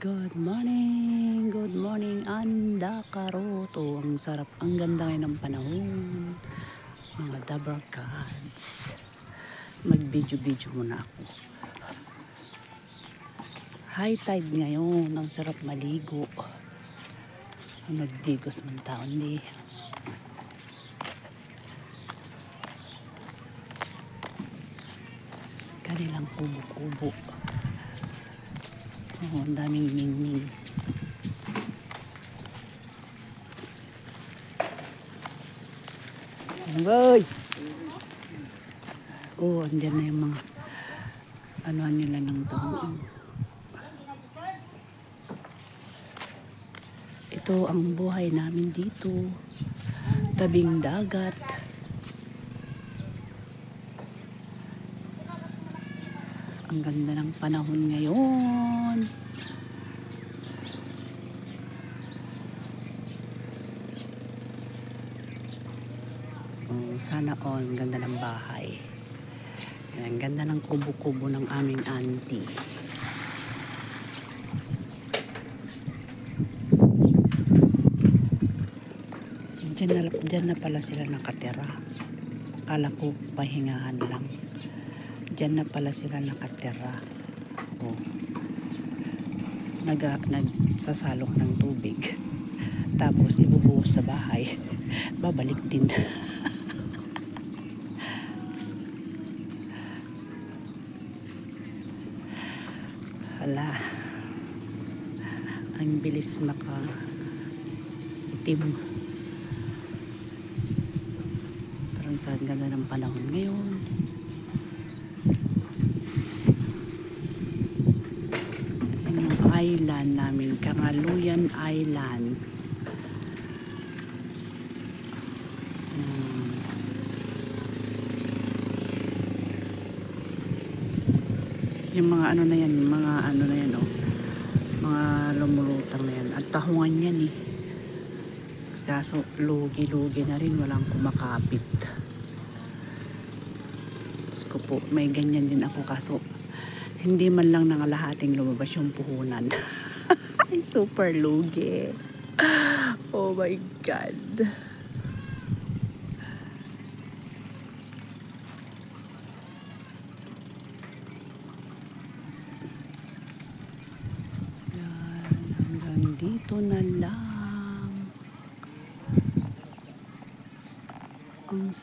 Good morning, Anda Karoto. Ang sarap, ang ganda ngayon ng panahon. Mga dabarkads. Mag-video-video muna ako. High tide ngayon, ang sarap maligo. Magdigos man taon di. Kanilang kubo-kubo. Oh, ang daming mingming. Boy! Oh, andyan na yung mga anuhan nila ng taon. Ito ang buhay namin dito. Tabing dagat. Ang ganda ng panahon ngayon. Oh, sana all, ang ganda ng bahay. Ang ganda ng kubo-kubo ng aming auntie. Diyan na pala sila nakatira. Akala ko pahingahan lang. Diyan na pala sila nakatira. Oh. Nagsasalok ng tubig. Tapos ibubuhos sa bahay. Babalik din. Hala. Ang bilis itim. Parang sa ganda ng panahon ngayon. Island namin, Kangaluyan Island. Yung mga ano na yan, oh. Mga lumulutang na yan. At tahungan yan eh. Kaso lugi-lugi na rin, walang kumakapit. Diyos ko po, may ganyan din ako kaso hindi man lang nangalahating lumabas yung puhunan. Super lugi. Oh my God. Yan, hanggang dito na lang. Ang